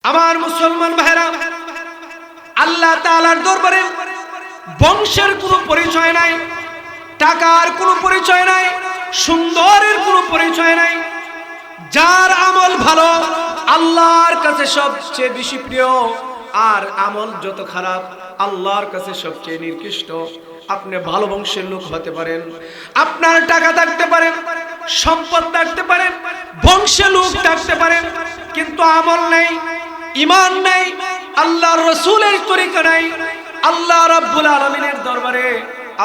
আমার মুসলমান ভাইরা, আল্লাহ তাআলার দরবারে বংশের কোনো পরিচয় নাই, টাকার কোনো পরিচয় নাই, সুন্দরের কোনো পরিচয় নাই। যার আমল ভালো আল্লাহর কাছে সবচেয়ে বেশি প্রিয়, আর আমল যত খারাপ আল্লাহর কাছে সবচেয়ে নিকৃষ্ট। আপনি ভালো বংশের লোক হতে পারেন, আপনার টাকা থাকতে পারেন, সম্পদ থাকতে পারেন, বংশের লোক থাকতে পারেন, কিন্তু আমল নেই, ঈমান নেই, আল্লাহর রাসূলের তরিকা নাই, আল্লাহ রাব্বুল আলামিনের দরবারে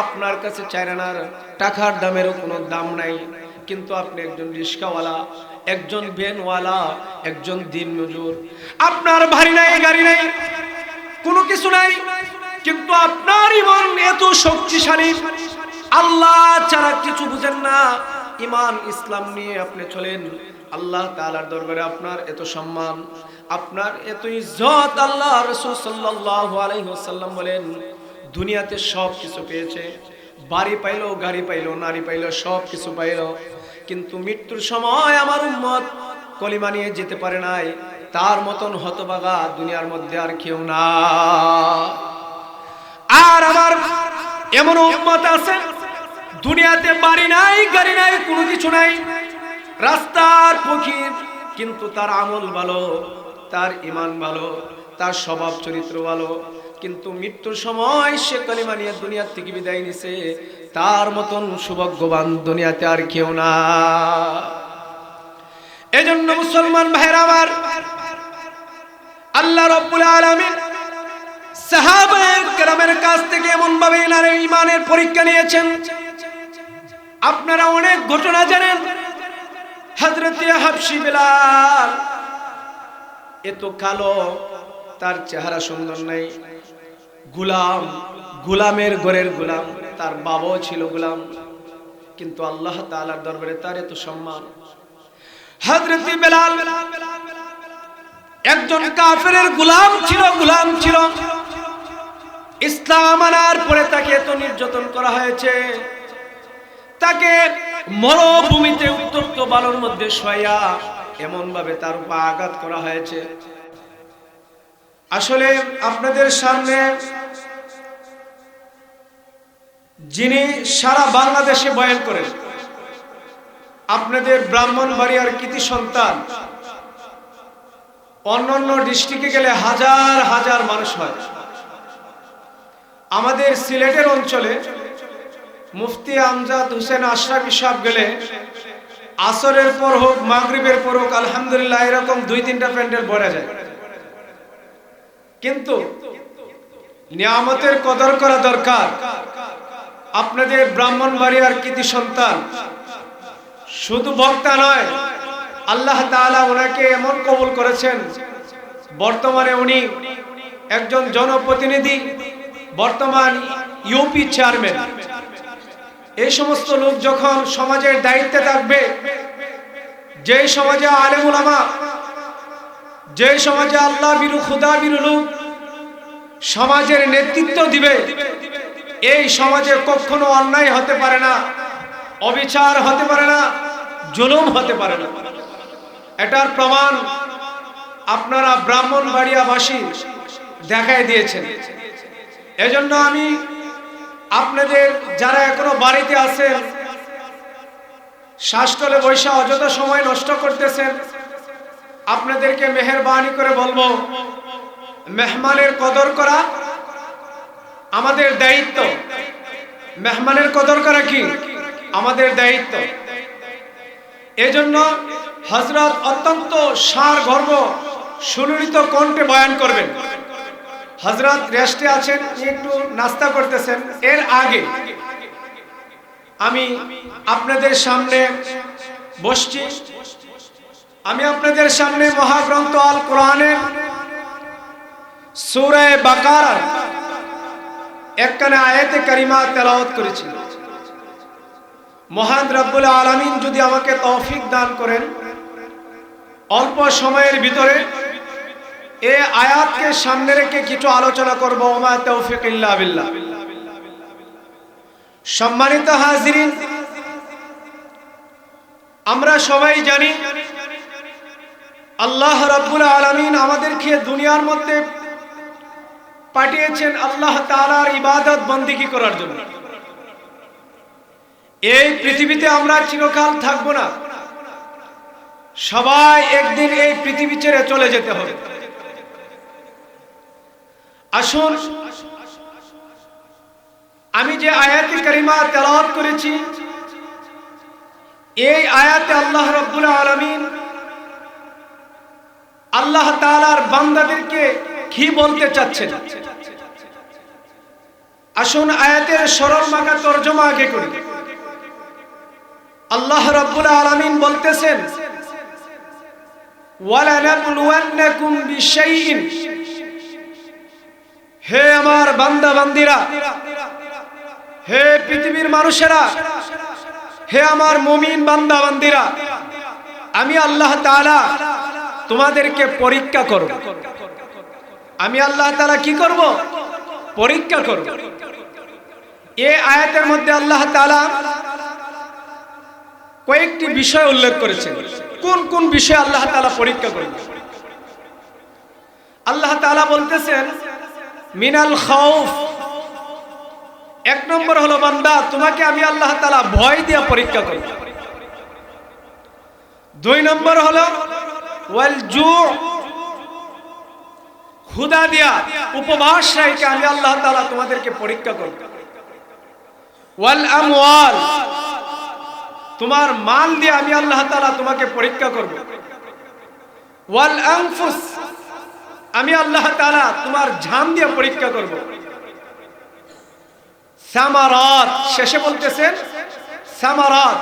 আপনার কাছে চাইরানার টাকার দামেরও কোনো দাম নাই, কিন্তু আপনি একজন রিস্কাওয়ালা, একজন ভ্যানওয়ালা, একজন দিনমজুর, আপনার বাড়ি নাই, গাড়ি নাই, কোনো কিছু নাই, কিন্তু আপনার ঈমান এত শক্তিশালী, আল্লাহ ছাড়া কিছু বুঝেন না, ঈমান ইসলাম নিয়ে আপনি চলেন, আল্লাহ তাআলার দরবারে আপনার এত সম্মান, আপনার এত ইজ্জত। আল্লাহ রাসূল সাল্লাল্লাহু আলাইহি ওয়াসাল্লাম বলেন, দুনিয়াতে সব কিছু পেয়েছে, বাড়ি পাইলো, গাড়ি পাইলো, নারী পাইলো, সব কিছু পাইলো, কিন্তু মৃত্যুর সময় আমার উম্মত কলিমা নিয়ে যেতে পারে নাই, তার মতন হতভাগা দুনিয়ার মধ্যে আর কেউ না। আর আমার এমন উম্মত আছে দুনিয়াতে বাড়ি নাই, গাড়ি নাই, কোনো কিছু নাই, রাস্তার ফকির, কিন্তু তার আমল ভালো, তার ঈমান ভালো, তার স্বভাব চরিত্র ভালো, কিন্তু মৃত্যুর সময় সে কালিমা নিয়ে দুনিয়া থেকে বিদায় নিছে, তার মতন সৌভাগ্যবান দুনিয়াতে আর কেউ না। এজন্য মুসলমান ভাইরা আমার, আল্লাহ রাব্বুল আলামিন সাহাবায়ে কেরামের কাছ থেকে এমন ভাবে ইনারের ঈমানের পরীক্ষা নিয়েছেন। আপনারা অনেক ঘটনা জানেন। হযরত হাবশী বিলাল এত কালো, তার চেহারা সুন্দর নাই, গোলাম, গোলামের ঘরের গোলাম, তার বাবাও ছিল গোলাম, কিন্তু আল্লাহ তাআলার দরবারে তার এত সম্মান। হযরত বিলাল একজন কাফেরের গোলাম ছিল, ইসলাম আনার পরে তাকে এত নির্যাতন করা হয়েছে, তাকে মরুভূমিতে উত্তপ্ত বালুর মধ্যে শোয়া এমন ভাবে তার উপর আঘাত করা হয়েছে। আসলে আপনাদের সামনে যিনি সারা বাংলাদেশে বয়ান করেন, আপনাদের ব্রাহ্মণবাড়িয়ার কৃতি সন্তান, অন্যান্য ডিস্ট্রিক্টে গেলে হাজার হাজার মানুষ হয়। আমাদের সিলেটের অঞ্চলে মুফতি আমজাদ হোসেন আশরাফি সাহেব গেলে আসরের পর হোক, মাগরিবের পর হোক, আলহামদুলিল্লাহ এরকম 2-3টা প্যান্ডেল ভরা যায়। কিন্তু নিয়ামতের কদর করা দরকার। আপনাদের ব্রাহ্মণবাড়িয়ার কৃতি সন্তান শুধু বক্তা নয়, আল্লাহ তাআলা ওনাকে এমন কবুল করেছেন, বর্তমানে উনি একজন জনপ্রতিনিধি, বর্তমান ইউপি চেয়ারম্যান। এই সমস্ত লোক যখন সমাজের দায়িত্বে থাকবে, যে সমাজে আলেম উলামা, যে সমাজে আল্লাহ বিরু খুদা বিরু লোক সমাজের নেতৃত্ব দিবে, এই সমাজে কখনো অন্যায় হতে পারে না, অবিচার হতে পারে না, জুলুম হতে পারে না। এটার প্রমাণ আপনারা ব্রাহ্মণবাড়িয়াবাসী দেখায় দিয়েছেন। এজন্য আমি আপনাদের যারা এখনো বাড়িতে আছেন, শ্বাসতলে বৈশা অযথা সময় নষ্ট করতেছেন, আপনাদেরকে মেহেরবানি করে বলবো, মেহমানের কদর করা আমাদের দায়িত্ব। মেহমানের কদর করা কি আমাদের দায়িত্ব। এজন্য হযরত অত্যন্ত সারগর্ভ সুললিত কণ্ঠে বয়ান করবেন। হযরত রেস্টে আছেন, একটু নাস্তা করতেছেন। এর আগে আমি আপনাদের সামনে বসছি, আমি আপনাদের সামনে মহাগ্রন্থ আল কোরআনের সূরা বাকারার একখানা আয়াতে কারিমা তেলাওয়াত করেছি। মহান রব্বুল আলামিন যদি আমাকে তৌফিক দান করেন, অল্প সময়ের ভিতরে এই আয়াতকে সামনে রেখে কিছু আলোচনা করব। ওমা তৌফিক ইল্লা বিল্লাহ। সম্মানিত হাজিরিন, আমরা সবাই জানি আল্লাহ রাব্বুল আলামিন আমাদেরকে দুনিয়ার মধ্যে পাঠিয়েছেন আল্লাহ তাআলার ইবাদত বন্দেগী করার জন্য। এই পৃথিবীতে আমরা চিরকাল থাকবো না, সবাই একদিন এই পৃথিবী ছেড়ে চলে যেতে হবে। আসুন, আমি যে আয়াতে কারিমা তেলাওয়াত করেছি, এই আয়াতে আল্লাহ রাব্বুল আলামিন আল্লাহ তাআলার বান্দাদেরকে কি বলতে চাচ্ছেন, আসুন আয়াতের সরল মাখা তরজমা আগে করি। আল্লাহ রাব্বুল আলামিন বলতেছেন, ওয়ালানাবলুওয়ান্নাকুম বিশাইইন, হে আমার বান্দা বান্দিরা, হে পৃথিবীর মানুষেরা, হে আমার মুমিন বান্দা বান্দিরা, আমি আল্লাহ তাআলা তোমাদেরকে পরীক্ষা করব। আমি আল্লাহ তাআলা কি করব? পরীক্ষা করব। এই আয়াতের মধ্যে আল্লাহ তাআলা কয়েকটি বিষয় উল্লেখ করেছেন। কোন কোন বিষয় আল্লাহ তাআলা পরীক্ষা করবেন? আল্লাহ তাআলা বলতেছেন মিনাল খাউফ, এক নম্বর হলো বান্দা তোমাকে আমি আল্লাহ তাআলা ভয় দিয়ে পরীক্ষা করব। দুই নম্বর হলো ওয়াল জু, ক্ষুধা দিয়া উপবাস রেখে আমি আল্লাহ তাআলা তোমাদেরকে পরীক্ষা করব। ওয়াল আমওয়াল, তোমার মাল দিয়ে আমি আল্লাহ তাআলা তোমাকে পরীক্ষা করব। ওয়াল আনফুস, আমি আল্লাহ তাআলা তোমার জান দিয়ে পরীক্ষা করব। সামারাত, শেষে বলতেছেন সামারাত,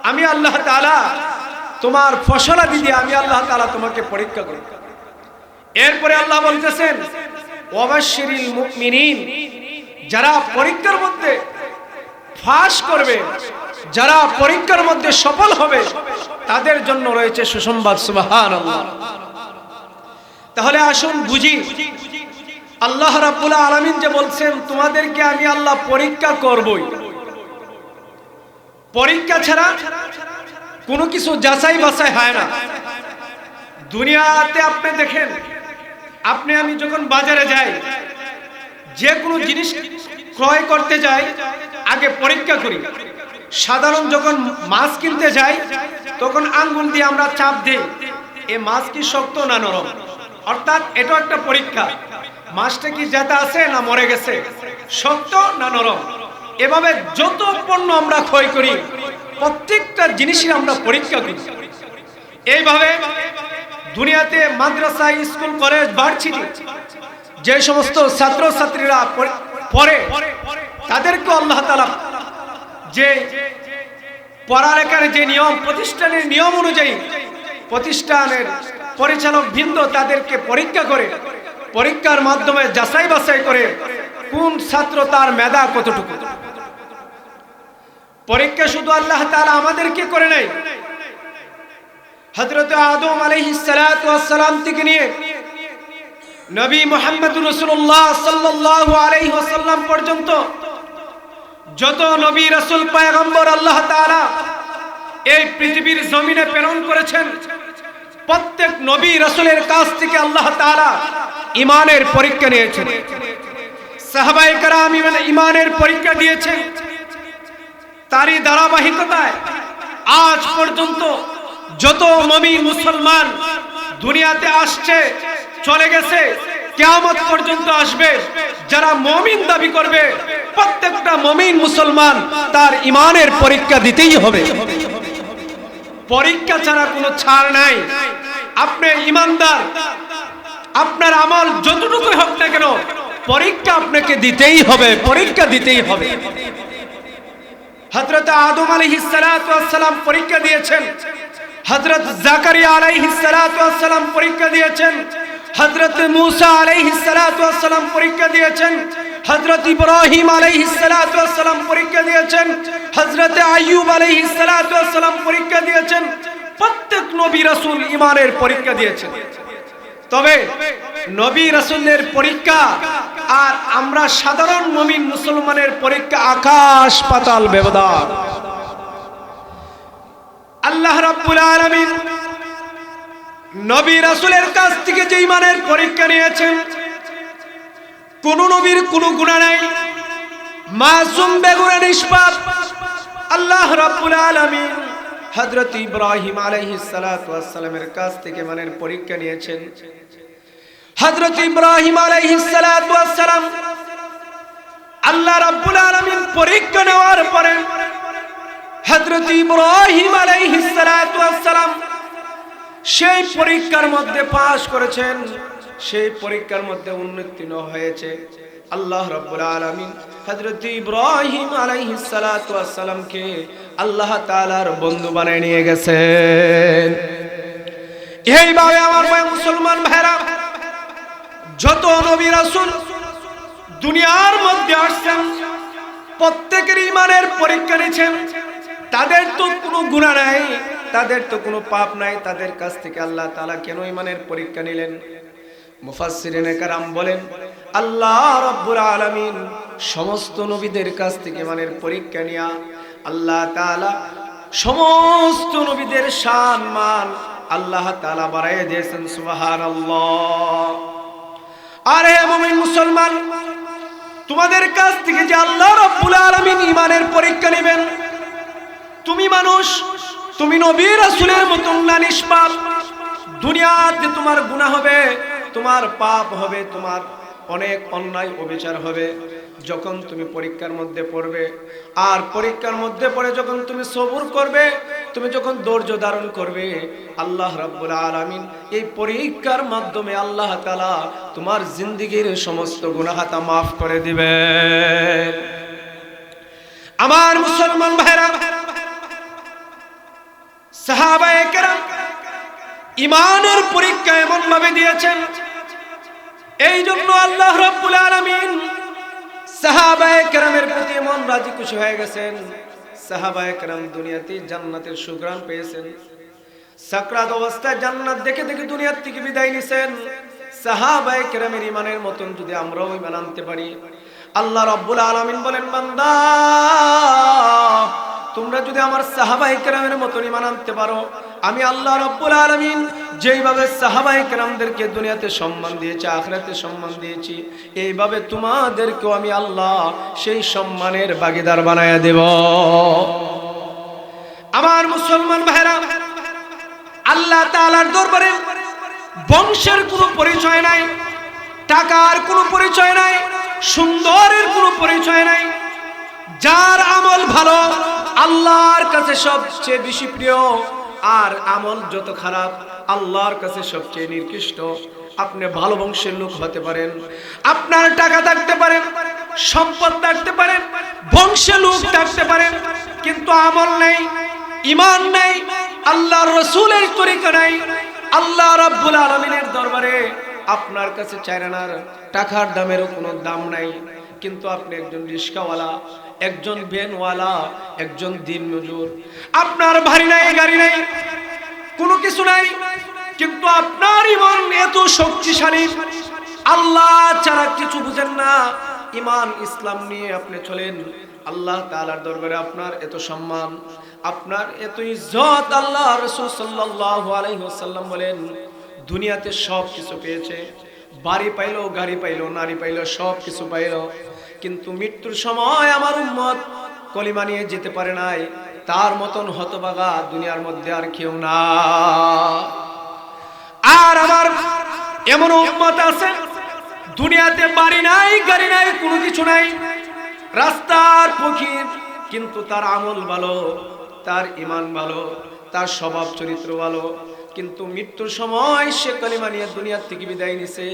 আমি আল্লাহ তাআলা তোমার ফসলাদি দিয়ে আমি আল্লাহ তাআলা তোমাকে পরীক্ষা করব। এরপরে আল্লাহ বলতেছেন ওয়াবাশশিরিল মুমিনিন, যারা পরীক্ষার মধ্যে ফাঁস করবে, যারা পরীক্ষার মধ্যে সফল হবে, তাদের জন্য রয়েছে সুসংবাদ। সুবহানাল্লাহ। তাহলে আসুন বুঝি, আল্লাহ রাব্বুল আলামিন যে বলছেন তোমাদেরকে আমি আল্লাহ পরীক্ষা করবই, পরীক্ষা ছাড়া কোনো কিছু যাচাই বাছাই হয় না। দুনিয়াতে আপনি দেখেন, আপনি আমি যখন বাজারে যাই, যে কোনো জিনিস ক্রয় করতে যাই, আগে পরীক্ষা করি। সাধারণ যখন মাছ কিনতে যাই, তখন আঙ্গুল দিয়ে আমরা চাপ দিই, এ মাছ কি শক্ত না নরম, অর্থাৎ এটা একটা পরীক্ষা, মাছটা কি জেতা আছে না মরে গেছে, শক্ত না নরম। এভাবে যত পণ্য আমরা ক্রয় করি, প্রত্যেকটা জিনিসই আমরা পরীক্ষা করি। এইভাবে দুনিয়াতে মাদ্রাসা, স্কুল, কলেজ, ভার্সিটি যে সমস্ত ছাত্র ছাত্রীরা পড়ে, তাদেরকে আল্লাহ তাআলা যে পড়ালেখার যে নিয়ম, প্রতিষ্ঠানের নিয়ম অনুযায়ী প্রতিষ্ঠানের পরিচালক বৃন্দ তাদেরকে পরীক্ষা করে, পরীক্ষার মাধ্যমে যাচাই বাছাই করে কোন ছাত্র তার মেধা কতটুকু। পরীক্ষা শুধু আল্লাহ তাআলা আমাদেরকে করে নাই, হযরত আদম আলাইহিস সালাতু ওয়াস সালাম থেকে নিয়ে নবী মুহাম্মদুর রাসূলুল্লাহ সাল্লাল্লাহু আলাইহি ওয়াসাল্লাম পর্যন্ত যত নবী রাসূল পয়গম্বর আল্লাহ তাআলা এই পৃথিবীর জমিনে প্রেরণ করেছেন, প্রত্যেক নবী রাসূলের কাছ থেকে আল্লাহ তাআলা ঈমানের পরীক্ষা নিয়েছেন। সাহাবায়ে কেরাম ঈমানের পরীক্ষা দিয়েছেন। তারই ধারাবাহিকতায় আজ পর্যন্ত যত মুমিন মুসলমান দুনিয়াতে আসছে, চলে গেছে, কিয়ামত পর্যন্ত আসবে, যারা মুমিন দাবি করবে, প্রত্যেকটা মুমিন মুসলমান তার ঈমানের পরীক্ষা দিতেই হবে। পরীক্ষা ছাড়া কোনো ছাড় নাই। আপনি ঈমানদার, আপনার আমল যতটুকুই হোক না কেন, পরীক্ষা আপনাকে দিতেই হবে, পরীক্ষা দিতেই হবে। হযরত আদম আলাইহিস সালাতু ওয়াস সালাম পরীক্ষা দিয়েছেন, হযরত জাকারিয়া আলাইহিস সালাতু ওয়াস সালাম পরীক্ষা দিয়েছেন, হযরত মূসা আলাইহিস সালাতু ওয়াস সালাম পরীক্ষা দিয়েছেন, হযরত ইব্রাহিম আলাইহিস সালাতু ওয়াস সালাম পরীক্ষা দিয়েছেন, হযরত আইয়ুব আলাইহিস সালাতু ওয়াস সালাম পরীক্ষা দিয়েছেন। প্রত্যেক নবী রাসূল ঈমানের পরীক্ষা দিয়েছেন। তবে নবী রাসূলের পরীক্ষা আর আমরা সাধারণ মুমিন মুসলমানের পরীক্ষা আকাশ পাতাল ব্যবধান। আল্লাহ রাব্বুল আলামিন নবী রাসূলের কাছ থেকে যে ঈমানের পরীক্ষা নিয়েছেন, কোন নবীর কোনো গুনাহ নাই, মাসুম বেগুনা নিষ্পাপ। আল্লাহ রাব্বুল আলামিন হযরত ইব্রাহিম আলাইহিস সালাতু ওয়াস সালামের কাছ থেকে ঈমানের পরীক্ষা নিয়েছেন। হযরত ইব্রাহিম আলাইহিস সালাতু ওয়াস সালাম আল্লাহ রাব্বুল আলামিন পরীক্ষা নেওয়ার পরে হযরত ইব্রাহিম আলাইহিস সালাতু ওয়াস সালাম সেই পরীক্ষার মধ্যে পাশ করেছেন, সেই পরীক্ষার মধ্যে উত্তীর্ণ হয়েছে। আল্লাহ রাব্বুল আলামিন হযরত ইব্রাহিম আলাইহিস সালাতু ওয়াস সালামকে আল্লাহ তাআলার বন্ধু বানায় নিয়ে গেছেন। এইভাবে আমার মুসলমান ভাইরা, যত নবী রাসূল দুনিয়ার মধ্যে আসছেন, প্রত্যেকের ঈমানের পরীক্ষা নিয়েছেন। তাদের তো কোনো গুনাহ নাই, তাদের তো কোনো পাপ নাই, তাদের কাছ থেকে আল্লাহ তাআলা কেন ঈমানের পরীক্ষা নিলেন? মুফাসসিরিনে কেরাম বলেন, আল্লাহ রাব্বুল আলামিন সমস্ত নবীদের কাছ থেকে ঈমানের পরীক্ষা নিয়া আল্লাহ তাআলা সমস্ত নবীদের শান মান আল্লাহ তাআলা বাড়াইয়া দিয়েছেন। সুবহানাল্লাহ। আরে মুমিন মুসলমান, তোমাদের কাছ থেকে যে আল্লাহ রাব্বুল আলামিন ঈমানের পরীক্ষা নেবেন, তুমি মানুষ, তুমি নবী রাসূলের মতন না নিষ্পাপ। দুনিয়াতে তোমার গুনাহ হবে, তোমার পাপ হবে, তোমার অনেক অন্যায় অবিচার হবে। যখন তুমি পরীক্ষার মধ্যে পড়বে, আর পরীক্ষার মধ্যে পড়ে যখন তুমি সবর করবে, তুমি যখন ধৈর্য ধারণ করবে, আল্লাহ রাব্বুল আলামিন এই পরীক্ষার মাধ্যমে আল্লাহ তাআলা তোমার জিন্দেগীর সমস্ত গুনাহটা মাফ করে দিবে। আমার মুসলমান ভাইরা, সাহাবায়ে কেরাম ঈমানের পরীক্ষা এমন ভাবে দিয়েছেন, এই জন্য আল্লাহ রাব্বুল আলামিন সাহাবায়ে কেরামের প্রতি এমন রাজি খুশি হয়ে গেছেন। সাহাবায়ে কেরাম দুনিয়াতে জান্নাতের সুঘ্রাণ পেয়েছেন, সাকরাত অবস্থায় জান্নাত দেখে দেখে দুনিয়ার থেকে বিদায় নিছেন। সাহাবায়ে কেরামের ঈমানের মতন যদি আমরাও ঈমান আনতে পারি, আল্লাহ রাব্বুল আলামিন বলেন, বান্দা তোমরা যদি আমার সাহাবায়ে কেরামের মতন ঈমান আনতে পারো, আমি আল্লাহ রাব্বুল আলামিন যেইভাবে সাহাবায়ে কেরামদেরকে দুনিয়াতে সম্মান দিয়েছি, আখিরাতে সম্মান দিয়েছি, এইভাবে তোমাদেরকেও আমি আল্লাহ সেই সম্মানের ভাগীদার বানায়া দেব। আমার মুসলমান ভাইরা, আল্লাহ তাআলার দরবারে বংশের কোনো পরিচয় নাই, টাকার কোনো পরিচয় নাই, সুন্দরের কোনো পরিচয় নাই। যার আমল ভালো আল্লাহর কাছে সবচেয়ে বেশি প্রিয়, আর আমল যত খারাপ আল্লাহর কাছে সবচেয়ে নিকৃষ্ট। আপনি ভালো বংশের লোক হতে পারেন, আপনার টাকা থাকতে পারেন, সম্পদ থাকতে পারেন, বংশের লোক থাকতে পারেন, কিন্তু আমল নেই, ঈমান নেই, আল্লাহর রাসূলের তরিকা নাই, আল্লাহ রাব্বুল আলামিনের দরবারে আপনার কাছে চাইরানার টাকার দামেরও কোনো দাম নাই। কিন্তু আপনি একজন রিস্কাওয়ালা, একজন ভ্যানওয়ালা, একজন দিনমজুর, আপনার বাড়ি নাই, গাড়ি নাই, কোনো কিছু নাই, কিন্তু আপনার ঈমান এত শক্তিশালী, আল্লাহ ছাড়া কিছু বুঝেন না, ঈমান ইসলাম নিয়ে আপনি চলেন, আল্লাহ তাআলার দরবারে আপনার এত সম্মান, আপনার এত ইজ্জত। আল্লাহ রাসূল সাল্লাল্লাহু আলাইহি ওয়াসাল্লাম বলেন, দুনিয়াতে সব কিছু পেয়েছে, বাড়ি পাইলো, গাড়ি পাইলো, নারী পাইলো, সব কিছু পাইলো, কিন্তু মৃত্যুর সময় আমার উম্মত কলিমা নিয়ে যেতে পারে নাই, তার মতন হতভাগা দুনিয়ার মধ্যে আর কেউ না। আর আমার এমন উম্মত আছে, দুনিয়াতে বাড়ি নাই, গাড়ি নাই, কোনো কিছু নাই, রাস্তার ফকির, কিন্তু তার আমল ভালো, তার ঈমান ভালো, তার স্বভাব চরিত্র ভালো, কিন্তু মৃত্যুর সময় সে কলিমা নিয়ে দুনিয়ার থেকে বিদায় নিছে,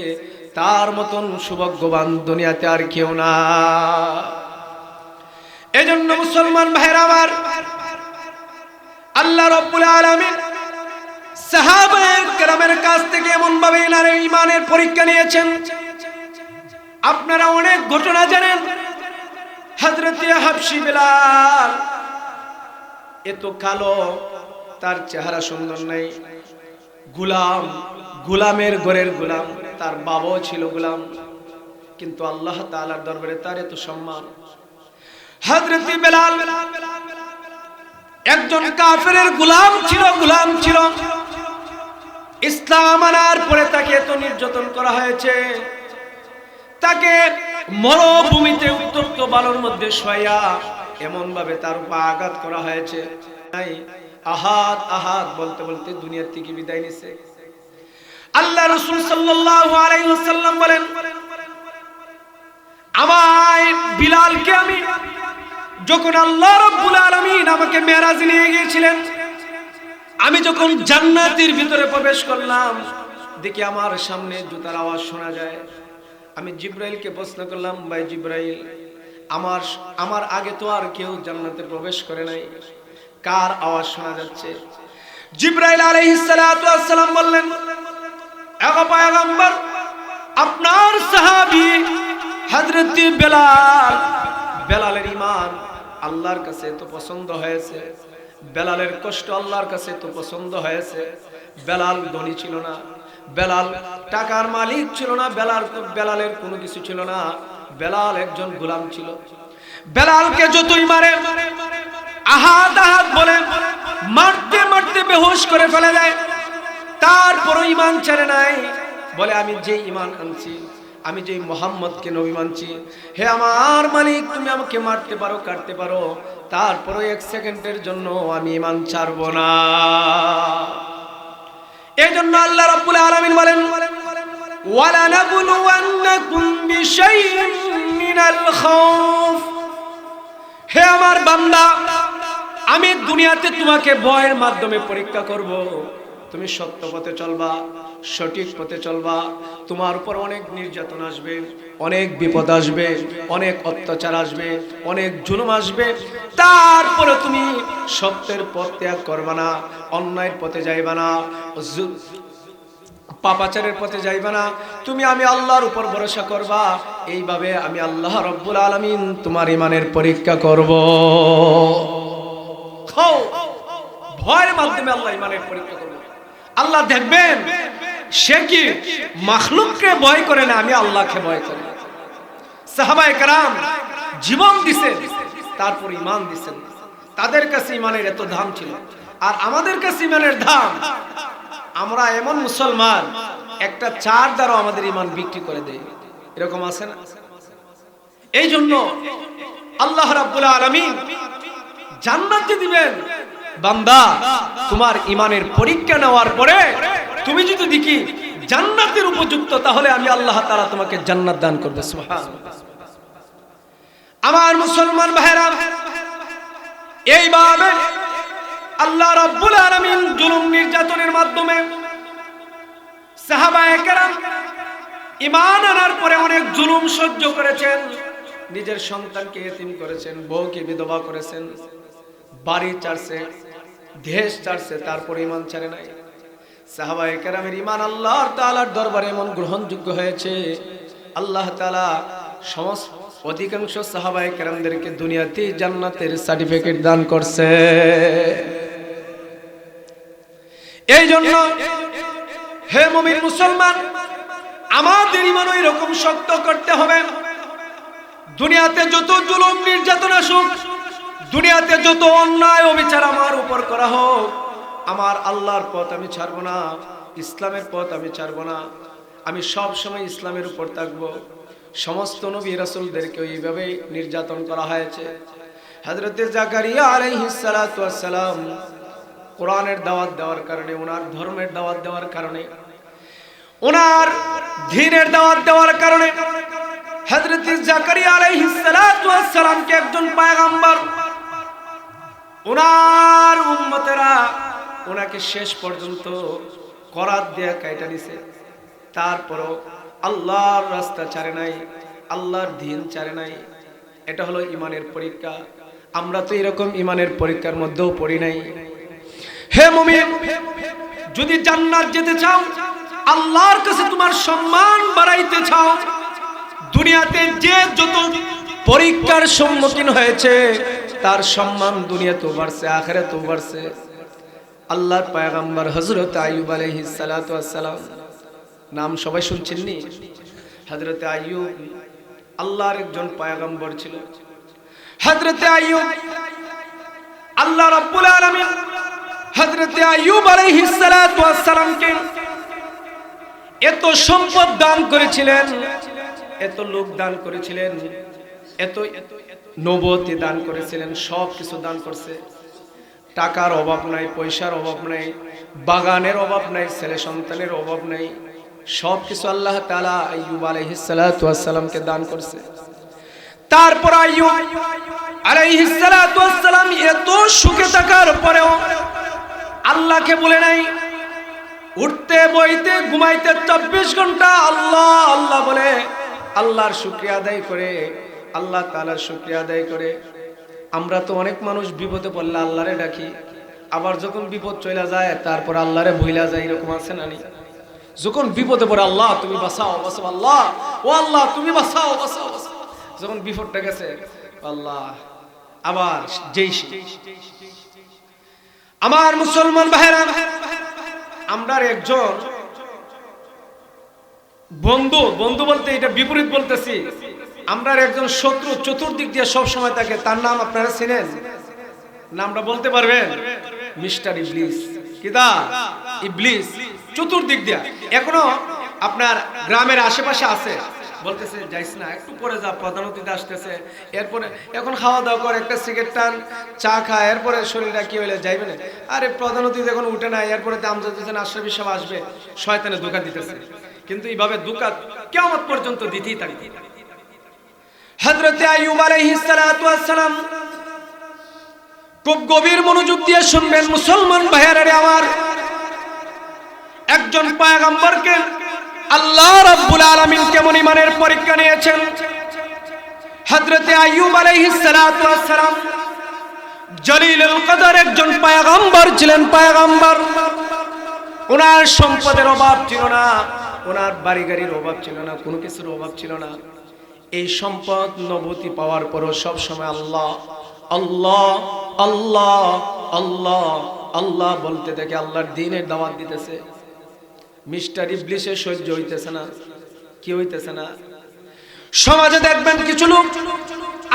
তার মতন সৌভাগ্যবান দুনিয়াতে আর কেউ না। এজন্য মুসলমান ভাইরা আমার, আল্লাহ রাব্বুল আলামিন সাহাবায়ে কেরামের কাছ থেকে এমন ভাবে ঈমানের পরীক্ষা নিয়েছেন। আপনারা অনেক ঘটনা জানেন। হযরত হাবশী বিলাল এত কালো, তার চেহারা সুন্দর নাই, গোলাম, গোলামের ঘরের গোলাম, তার বাবাও ছিল গোলাম, কিন্তু আল্লাহ তাআলার দরবারে তার এত সম্মান। হযরত বিলাল একজন কাফেরের গোলাম ছিল, ইসলাম আনার পরে তাকে এত নির্যাতন করা হয়েছে, তাকে মরুভূমিতে উত্তপ্ত বালুর মধ্যে শোয়া এমন ভাবে তার উপর আঘাত করা হয়েছে, আহাদ আহাদ বলতে বলতে দুনিয়া থেকে বিদায় নিছে। আল্লাহ রাসূল সাল্লাল্লাহু আলাইহি ওয়াসাল্লাম বলেন, আমার বিলালকে আমি যখন আল্লাহ রাব্বুল আলামিন আমাকে মেরাজে নিয়ে গিয়েছিলেন, আমি যখন জান্নাতের ভিতরে প্রবেশ করলাম, দেখি আমার সামনে জুতার আওয়াজ শোনা যায়। আমি জিব্রাইলকে প্রশ্ন করলাম, ভাই জিব্রাইল, আমার আগে তো আর কেউ জান্নাতে প্রবেশ করে নাই, কার আওয়াজ শোনা যাচ্ছে? জিব্রাইল আলাইহিস সালাতু ওয়াস সালাম বললেন, এগো পয়গম্বর, আপনার সাহাবী হযরত বেলাল, বেলালের ঈমান আল্লাহর কাছে তো পছন্দ হয়েছে, বেলালের কষ্ট আল্লাহর কাছে তো পছন্দ হয়েছে। বেলাল ধনী ছিল না, বেলাল টাকার মালিক ছিল না, বেলালের কোনো কিছু ছিল না, বেলাল একজন গোলাম ছিল। বেলালকে যতই মারে, আহাদ আহাদ বলে মারতে মারতে বেহুশ করে ফেলে দেয়, তারপরও ঈমান ছেড়ে নাই। বলে, আমি যে ঈমান আনছি, আমি যে মুহাম্মদকে নবী মানছি, হে আমার মালিক, তুমি আমাকে মারতে পারো, কাটতে পারো, তারপরও এক সেকেন্ডের জন্য আমি ঈমান ছাড়ব না। এজন্য আল্লাহ রাব্বুল আলামিন বলেন, ওয়ালা নাবলুওয়ান্নাকুম বিশাইইন মিনাল খাউফ, হে আমার বান্দা, আমি দুনিয়াতে তোমাকে ভয়ের মাধ্যমে পরীক্ষা করব। তুমি সত্য পথে চলবা, সঠিক পথে চলবা, তোমার উপর অনেক নির্যাতন আসবে, অনেক বিপদ আসবে, অনেক অত্যাচার আসবে, অনেক জুলুম আসবে, তারপরে তুমি সত্যের পথ ত্যাগ করবা না, অন্যায়ের পথে যাইবা না, পাপাচারের পথে যাইবা না, তুমি আমি আল্লাহর উপর ভরসা করবা। এইভাবে আমি আল্লাহ রাব্বুল আলামিন তোমার ঈমানের পরীক্ষা করব। ভয়ের মাধ্যমে আল্লাহ ঈমানের পরীক্ষা করব। আল্লাহ দেখবেন সে কি মাখলুককে ভয় করে না, আমি আল্লাহকে ভয় করি। সাহাবায়ে কেরাম জীবন দিছেন, তারপর ঈমান দিছেন, তাদের কাছে ঈমানের এত দাম ছিল। আর আমাদের কাছে ঈমানের দাম, আমরা এমন মুসলমান, একটা চার দ্বারা আমাদের ঈমান বিক্রি করে দেয়, এরকম আছে না? এই জন্য আল্লাহ রাব্বুল আলামিন জান্নাতে দিবেন, বান্দা তোমার ঈমানের পরীক্ষা নেওয়ার পরে তুমি যদি দেখি জান্নাতের উপযুক্ত, তাহলে আমি আল্লাহ তাআলা তোমাকে জান্নাত দান করবে। সুবহানাল্লাহ। আমার মুসলমান ভাইরা, এইভাবে আল্লাহ রাব্বুল আলামিন জুলুম নির্যাতনের মাধ্যমে সাহাবায়ে কেরাম ঈমান আনার পরে অনেক জুলুম সহ্য করেছেন, নিজের সন্তানকে এতিম করেছেন, বউকে বিধবা করেছেন, বাড়ি ছাড়ছে, দেশ ছাড়ছে, তারপরে ঈমান ছাড়ে নাই। সাহাবায়ে কেরামের ঈমান আল্লাহ তাআলার দরবারে এমন গ্রহণযোগ্য হয়েছে, আল্লাহ তাআলা সমস্ত অধিকাংশ সাহাবায়ে কেরামদেরকে দুনিয়াতে জান্নাতের সার্টিফিকেট দান করছে। এই জন্য হে মুমিন মুসলমান, আমাদের ঈমান ওই রকম শক্ত করতে হবে। দুনিয়াতে যত জুলুম নির্যাতন আসুক, দুনিয়াতে যত অন্যায় অবিচার আমার উপর করা হোক, আমার আল্লাহর পথ আমি ছাড়বো না, ইসলামের পথ আমি ছাড়বো না, আমি সব সময় ইসলামের উপর থাকবো। সমস্ত নবী রাসূলদেরকে এইভাবে নির্যাতন করা হয়েছে। হযরত জাকারিয়া আলাইহিস সালাতু ওয়াস সালাম কোরআনের দাওয়াত দেওয়ার কারণে, ওনার ধর্মের দাওয়াত দেওয়ার কারণে, ওনার দ্বীনের দাওয়াত দেওয়ার কারণে হযরত জাকারিয়া আলাইহিস সালাতু ওয়াস সালামকে একজন পয়গম্বর, ওনার উম্মতেরা ওনাকে শেষ পর্যন্ত করাত দিয়ে কাইটা দিছে। তারপরও আল্লাহর রাস্তা ছাড়ে নাই, আল্লাহর দ্বীন ছাড়ে নাই। এটা হলো ঈমানের পরীক্ষা। আমরা তো এরকম ঈমানের পরীক্ষার মধ্যেও পড়ি নাই। হে মুমিন, যদি জান্নাত যেতে চাও, আল্লাহর কাছে তোমার সম্মান বাড়াইতে চাও, দুনিয়াতে যে যত পরীক্ষার সম্মুখীন হয়েছে তার সম্মান দুনিয়াতেও বাড়ছে, আখিরাতেও বাড়ছে। আল্লাহর পয়গম্বর হযরত আইয়ুব আলাইহিস সালাতু ওয়াস সালাম, নাম সবাই শুনছেন নি? হযরত আইয়ুব আল্লাহর একজন পয়গম্বর ছিল। হযরত আইয়ুব, আল্লাহ রাব্বুল আলামিন হযরত আইয়ুব আলাইহিস সালাতু ওয়াস সালামকে এত সম্পদ দান করেছিলেন, এত লোক দান করেছিলেন, এত নবুয়ত দান করেছিলেন, সব কিছু দান করছে। টাকার অভাব নাই, পয়সার অভাব নাই, বাগানের অভাব নাই, ছেলে সন্তানের অভাব নাই, সব কিছু আল্লাহ তাআলা আইয়ুব আলাইহিস সালাতু ওয়াস সালামকে দান করছে। তারপর আইয়ুব আলাইহিস সালাতু ওয়াস সালাম এত সুখে থাকার পরেও আল্লাহকে বলে নাই, উঠতে বইতে ঘুমাইতে 24 ঘন্টা আল্লাহ আল্লাহ বলে আল্লাহর শুকরিয়া আদায় করে, আল্লাহ তাআলার শুকরিয়া আদায় করে। আমরা তো অনেক মানুষ বিপদে পড়লে আল্লাহরে ডাকি, আবার যখন বিপদ চলে যায় তারপর আল্লাহরে ভুলা যায়, এরকম আছে না? যখন বিপদে পড়ে আল্লাহ তুমি বাঁচাও বাঁচাও, আল্লাহ ও আল্লাহ তুমি বাঁচাও বাঁচাও বাঁচাও, যখন বিপদটা গেছে আল্লাহ আবার যেই আমার মুসলমান ভাইরা, আমরা একজন বন্ধু, বন্ধু বলতে এটা বিপরীত বলতেছি, আমরা একজন শত্রু চতুর্দিক দিয়ে সব সময় থাকে, তার নাম আপনারা চিনেন? নামটা বলতে পারবেন? মিস্টার ইবলিস। কিদা? ইবলিস। চতুর্দিক দিয়ে এখনো আপনার গ্রামের আশেপাশে আছে, বলতেছে যাইস না, একটু পরে যা, প্রধান অতিথি আসতেছে, এরপরে এখন খাওয়া দাওয়া করে, একটা সিগারেট টান, চা খা, এরপরে শরীরটা কি হইলে যাইবে না। আরে প্রধান অতিথি এখন উঠে না, এরপরে আমজাদ হোসেন আশরাফি সাহেব আসবে, শয়তানে ধোঁকা দিতেছে। কিন্তু এইভাবে ধোঁকা কিয়ামত পর্যন্ত দিতেই থাকবে। হযরত আইয়ুব আলাইহিস সালাতু ওয়াস সালাম খুব গভীর মনোযোগ দিয়ে শুনবেন মুসলমান ভাইয়েরা আমার, একজন পয়গম্বরকে আল্লাহ রাব্বুল আলামিন কেমন ঈমানের পরীক্ষা নিয়েছেন। হযরত আইয়ুব আলাইহিস সালাতু ওয়াস সালাম জলিলুল কদর একজন পয়গম্বর ছিলেন, পয়গম্বর। ওনার সম্পদের অভাব ছিল না, ওনার বাড়ি গাড়ির অভাব ছিল না, কোনো কিছুর অভাব ছিল না। এই সম্পদ নবুয়তি পাওয়ার পরও সব সময় আল্লাহ আল্লাহ আল্লাহ আল্লাহ আল্লাহ বলতে থাকে, আল্লাহর দ্বীনের দাওয়াত দিতেছে। মিস্টার ইবলিসের সহ্য হইতেছে না। কি হইতেছে না? সমাজে দেখবেন কিছু লোক,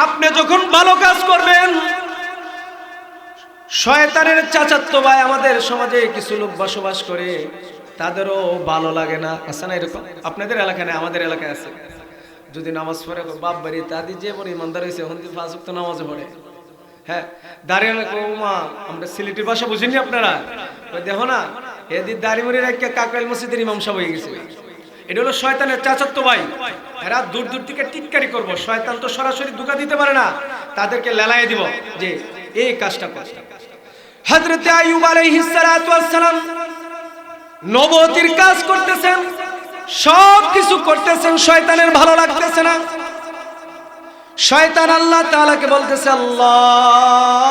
আপনি যখন ভালো কাজ করবেন, শয়তানের চাচাতো ভাই আমাদের সমাজে কিছু লোক বসবাস করে, তাদেরও ভালো লাগে না। আছে না এরকম? আপনাদের এলাকায় না, আমাদের এলাকায় আছে। যদি নামাজ পড়ে বাপ বাড়ি তাদি যে বড় ইমানদার হয়েছে, এখন 5 ওয়াক্ত নামাজ পড়ে, হ্যাঁ দাঁড়িয়ে মা, আমরা সিলেটি ভাষা বুঝিনি আপনারা? দেখো না, এদিন দাঁড়িয়ে রেখে কাকরাইল মসজিদের ইমাম সাহেব হয়ে গেছে। এটা হলো শয়তানের চাচাতো ভাই। এরা দূর দূর থেকে টিটকারি করবো, শয়তান তো সরাসরি ধোঁকা দিতে পারে না, তাদেরকে লেলাইয়ে দিব যে এই কাজটা কর। হযরত আইয়ুব আলাইহিস সালাতু ওয়াস সালাম নবুয়তির কাজ করতেছেন, সব কিছু করতেছেন, শয়তানের ভালো লাগতেছে না। শয়তান আল্লাহ তাআলাকে বলতেছে, আল্লাহ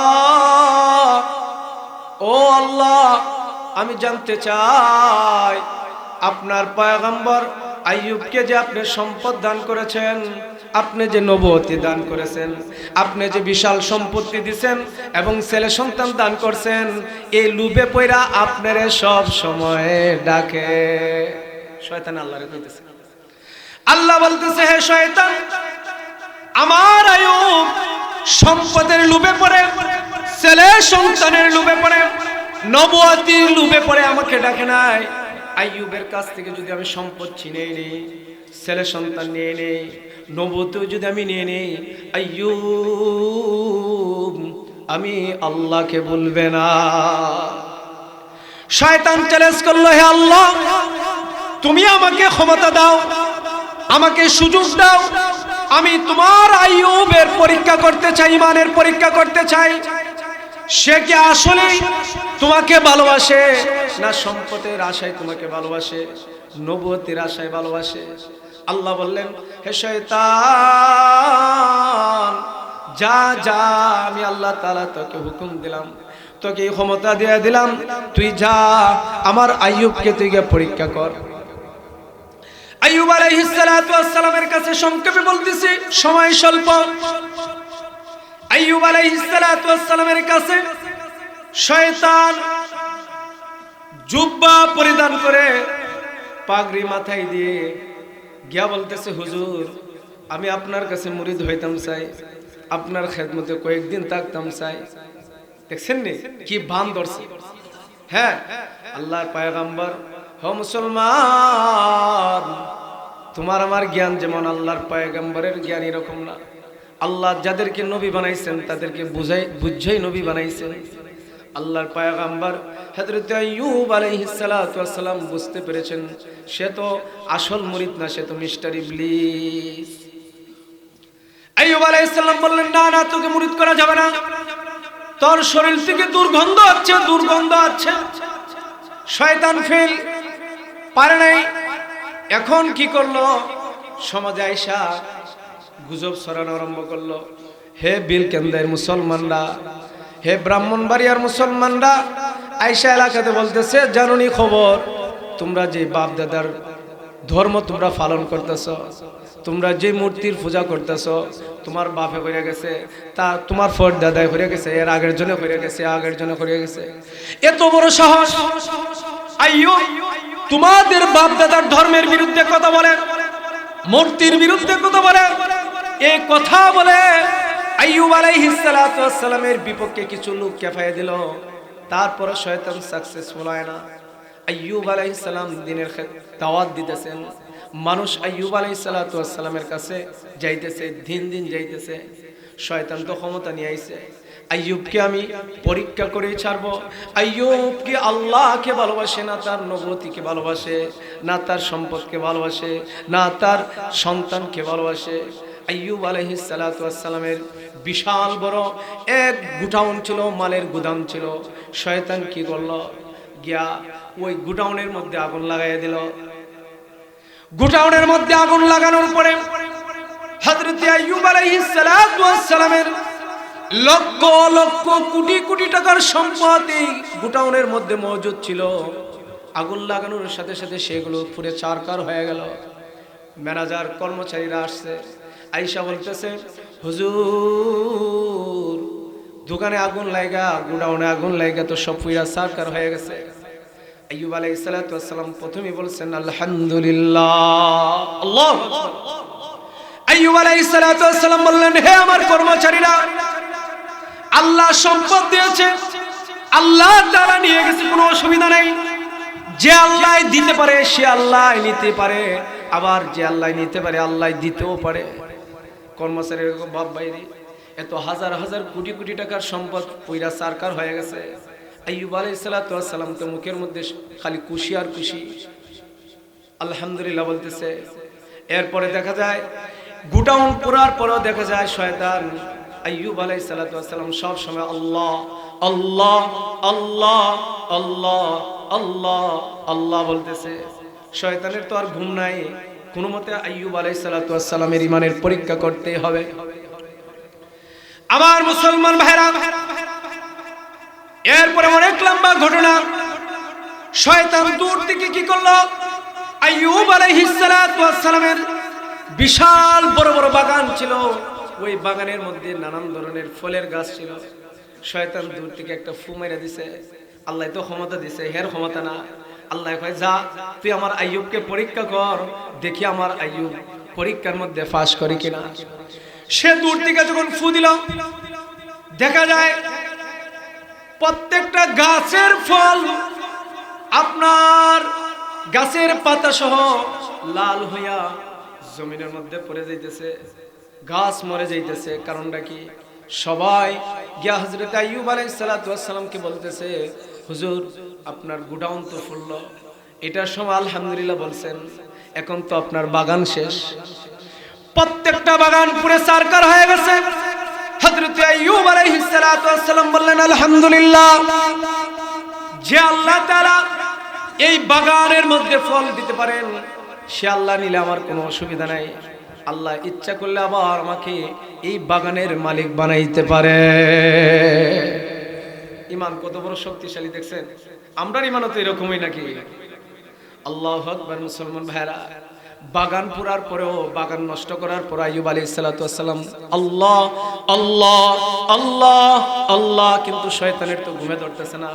ও আল্লাহ, আমি জানতে চাই আপনার পয়গম্বর আইয়ুবকে যে আপনি সম্পদ দান করেছেন, আপনি যে নবুয়তি দান করেছেন, আপনি যে বিশাল সম্পত্তি দিবেন এবং ছেলে সন্তান দান করছেন, এই লুবে পয়রা আপনারে সব সময় ডাকে। শয়তান আল্লাহরে কইতেছে। আল্লাহ বলতেছে, হে শয়তান, আমার আইয়ুব সম্পদের লোভে পড়ে, ছেলে সন্তানের লোভে পড়ে, নবুয়তির লোভে পড়ে আমাকে ডাকে নাই। আইয়ুবের কাছ থেকে যদি আমি সম্পদ ছিনিয়ে নিই, ছেলে সন্তান নিয়ে নেই, নবুয়তিও যদি আমি নিয়ে নেই, আইয়ুব আমি আল্লাহকে বলবে না। শয়তান চ্যালেঞ্জ করলো, হে আল্লাহ, তুমি আমাকে ক্ষমতা দাও, আমাকে সুযোগ দাও, আমি তোমার আইয়ুবের পরীক্ষা করতে চাই, ইমানের পরীক্ষা করতে চাই। সে কি আসলে তোমাকে ভালোবাসে, না সম্পদের আশায় তোমাকে ভালোবাসে, নবুয়তির আশায় ভালোবাসে? আল্লাহ বললেন, হে শয়তান, যা যা, আমি আল্লাহ তাআলা তোকে হুকুম দিলাম, তোকে ক্ষমতা দিয়ে দিলাম, তুই যা আমার আইয়ুবকে তুই গিয়ে পরীক্ষা কর। আইয়ুব আলাইহিস সালাতু ওয়াস সালামের কাছে সংক্ষেপে বলতেছি, সময় স্বল্প। আইয়ুব আলাইহিস সালাতু ওয়াস সালামের কাছে শয়তান জুব্বা পরিধান করে, পাগড়ি মাথায় দিয়ে গিয়া বলতেছে, হুজুর, আমি আপনার কাছে মুরিদ হইতাম চাই, আপনার খেদমতে কয়েকদিন থাকতাম চাই। দেখছেন নি কি বান ধরছে? হ্যাঁ, আল্লাহর পয়গম্বর ও মুসলমান, তোমার আমার জ্ঞান যেমন আল্লাহর পয়গম্বরের জ্ঞান এরকম না। আল্লাহ যাদেরকে নবী বানাইছেন তাদেরকে বুঝাই নবী বানাইছেন। আল্লাহর পয়গম্বর হযরত আইয়ুব আলাইহিস সালাতু ওয়াস সালাম বুঝতে পেরেছেন সে তো আসল মুরিদ না, সে তো মিস্টার ইবলিস। আইয়ুব আলাইহিস সালাম বললেন, না না, তোকে মুরিদ করা যাবে না, তোর শরীর থেকে দুর্গন্ধ হচ্ছে, দুর্গন্ধ আছে। শয়তান ফেল পারে নাই। এখন কি করলো? সমাজে আইসা গুজব ছড়ানো আরম্ভ করলো। হে বিলকেন্দের মুসলমানরা, হে ব্রাহ্মণবাড়িয়ার মুসলমানরা, আইসা এলাকাতে বলতেছে, জানুনি খবর, তোমরা যে বাপ দাদার ধর্ম তোমরা পালন করতেছ, তোমরা যে মূর্তির পূজা করতেছ, তোমার বাপে হয়ে গেছে, তা তোমার ফর দাদায় হয়ে গেছে, এর আগের জন্য হয়ে গেছে, আগের জন্য হয়ে গেছে। এত বড় সাহস! আইয়ুব তোমাদের বাপ দাদার ধর্মের বিরুদ্ধে কথা বলে, মূর্তির বিরুদ্ধে কথা বলে। এই কথা বলে আইয়ুব আলাইহিস সালাতু ওয়াস সালামের বিপক্ষে কিছু লোক কেফায়ে দিল। তারপর শয়তান সাকসেসফুল হয় না। আইয়ুব আলাইহিস সালাম দ্বীনের দাওয়াত দিতেছেন, মানুষ আইয়ুব আলাইহিস সালাতু ওয়াস সালামের কাছে যাইতেছে, দিন দিন যাইতেছে। শয়তান তো ক্ষমতা নিয়ে আইছে, আইয়ুবকে আমি পরীক্ষা করে ছাড়বো। আইয়ুব কি আল্লাহকে ভালোবাসে না তার নবুয়তকে ভালোবাসে, না তার সম্পদকে ভালোবাসে, না তার সন্তানকে ভালোবাসে। আইয়ুব আলাইহিস সালাতু ওয়াস সালামের বিশাল বড় এক গুডাউন ছিল, মালের গুদাম ছিল। শয়তান কি করলো? গিয়া ওই গুডাউনের মধ্যে আগুন লাগাইয়া দিল। গুডাউনের মধ্যে আগুন লাগানোর পরে হযরত আইয়ুব আলাইহিস সালাতু ওয়াস সালামের লক্ষ লক্ষ কোটি কোটি টাকার সম্পদ এই গুডাউনের মধ্যে মজুদ ছিল। আগুন লাগানোর সাথে সাথে সেগুলো পুরো চারকার হয়ে গেল। ম্যানেজার কর্মচারীরা আসছে, আয়েশা বলতেছে, হুজুর দোকানে আগুন লাগা, গুডাউনে আগুন লাগা, তো সব পুরা চারকার হয়ে গেছে। আইয়ুব আলাইহিস সালাতু ওয়াস সালাম প্রথমেই বলছেন আলহামদুলিল্লাহ, আল্লাহু আকবার। আইয়ুব আলাইহিস সালাতু ওয়াস সালাম বললেন, হে আমার কর্মচারীরা, আল্লাহ সম্পদ দিয়েছে, আল্লাহ তাআলা নিয়ে গেছে, কোনো অসুবিধা নাই। যে আল্লাহ দিতে পারে সে আল্লাহ নিতে পারে, আবার যে আল্লাহ নিতে পারে আল্লাহ দিতেও পারে। কর্মচারীর বাপ বাইরে এত হাজার হাজার কোটি কোটি টাকার সম্পদ পুরা সারকার হয়ে গেছে। আইয়ুব আলাইহিস সালাতু ওয়াস সালাম তো মুখের মধ্যে খালি খুশি আর খুশি, আলহামদুলিল্লাহ বলতেছে। এরপরে দেখা যায় গুডাউন পুরার পরেও দেখা যায় শয়তান আইয়ুব আলাইহিস সালাতু ওয়াস সালাম সব সময় আল্লাহ আল্লাহ আল্লাহ আল্লাহ আল্লাহ আল্লাহ বলতেছে। শয়তানের তো আর ঘুম নাই, কোনো মতে আইয়ুব আলাইহিস সালাতু ওয়াস সালামের ঈমানের পরীক্ষা করতেই হবে। আমার মুসলমান ভাইরা, এরপরে অনেক লম্বা ঘটনা। শয়তান দূর থেকে কি করলো? আইয়ুব আলাইহিস সালাতু ওয়াস সালামের বিশাল বড় বড় বাগান ছিল, ওই বাগানের মধ্যে নানান ধরনের ফলের গাছ ছিল। শয়তান দূর থেকে একটা ফু মেরে দিছে। আল্লাহ তো ক্ষমতা দিছে, হের ক্ষমতা না। আল্লাহ কয়, যা তুই আমার আইয়ুবকে পরীক্ষা কর, দেখি আমার আইয়ুব পরীক্ষার মধ্যে পাস করে কিনা। সে দূর থেকে যখন ফু দিল, দেখা যায় প্রত্যেকটা গাছের ফল আপনার গাছের পাতা সহ লাল হইয়া জমিনের মধ্যে পড়ে যাইতেছে, গাছ মরে যাইতেছে। কারণটা কি? সবাই গিয়া হযরত আইয়ুব আলাইহিস সালাতু ওয়াস সালামকে বলতেছে, হুজুর আপনার গুডাউন তো ফুললো, এটার সময় আলহামদুলিল্লাহ বলছেন, এখন তো আপনার বাগান শেষ। প্রত্যেকটা বাগান পুরো সারকার হয়ে গেছে। হযরত আইয়ুব আলাইহিস সালাতু ওয়াস সালাম বললেন, আলহামদুলিল্লাহ, যে আল্লাহ তাআলা এই বাগানের মধ্যে ফল দিতে পারেন সে আল্লাহ নিলে আমার কোনো অসুবিধা নাই। আল্লাহ ইচ্ছা করলে আবার আমাকে এই বাগানের মালিক বানাইতে পারে। ঈমান কত বড় শক্তিশালী দেখছেন? আমরার ঈমানও তো এরকমই নাকি? আল্লাহু আকবার। মুসলমান ভাইরা, বাগান পুরার পরেও, বাগান নষ্ট করার পর আইয়ুব আলাইহিস সালাতু ওয়াস সালাম আল্লাহ আল্লাহ আল্লাহ আল্লাহ, কিন্তু শয়তানের তো ঘুমে ধরতেছে না,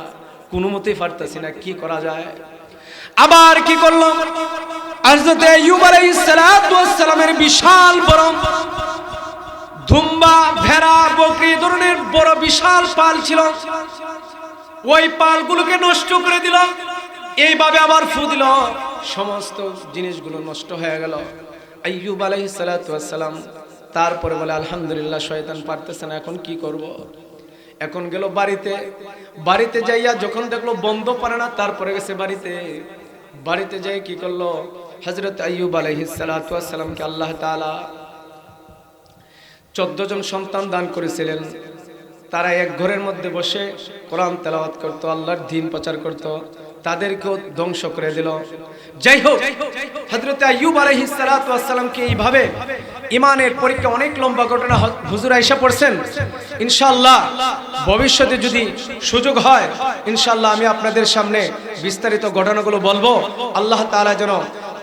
কোনো মতেই পারতেছি না, কি করা যায়? আবার কি করলো? হযরত আইয়ুব আলাইহিস সালাতু ওয়াস সালামের বিশাল বড় দুম্বা, ভেড়া, বকরি ধরনের বড় বিশাল পাল ছিল, ওই পালগুলোকে নষ্ট করে দিল। এইভাবে আবার ফু দিল, সমস্ত জিনিসগুলো নষ্ট হয়ে গেল। আইয়ুব আলাইহিস সালাতু ওয়াস সালাম তারপরে বলে আলহামদুলিল্লাহ, শয়তান পারতেছে না, এখন কি করব। এখন গেল বাড়িতে যাইয়া যখন দেখলো বন্ধ পারে না, তারপরে গেছে বাড়িতে যাই কি করলো, হযরত আইয়ুব আলাইহিস সালাতু ওয়াস সালামকে আল্লাহ তাআলা 14 জন সন্তান দান করেছিলেন। তারা এক ঘরের মধ্যে বসে কোরআন তেলাওয়াত করত, আল্লাহর দ্বীন প্রচার করত, তাদেরকেও ধ্বংস করে দিল। যাই হোক, হযরত আইয়ুব আলাইহিস সালাতু ওয়াস সালামকে এইভাবে ঈমানের পরীক্ষা, অনেক লম্বা ঘটনা হুজুর আয়েশা পড়ছেন। ইনশাআল্লাহ ভবিষ্যতে যদি সুযোগ হয়, ইনশাআল্লাহ আমি আপনাদের সামনে বিস্তারিত ঘটনাগুলো বলবো। আল্লাহ তাআলা যেন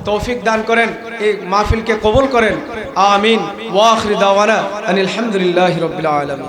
তৌফিক দান করেন, এই মাহফিলকে কবুল করেন। আমিন। ওয়া আখিরু দাওয়ানা আনিল হামদুলিল্লাহি রাব্বিল আলামিন।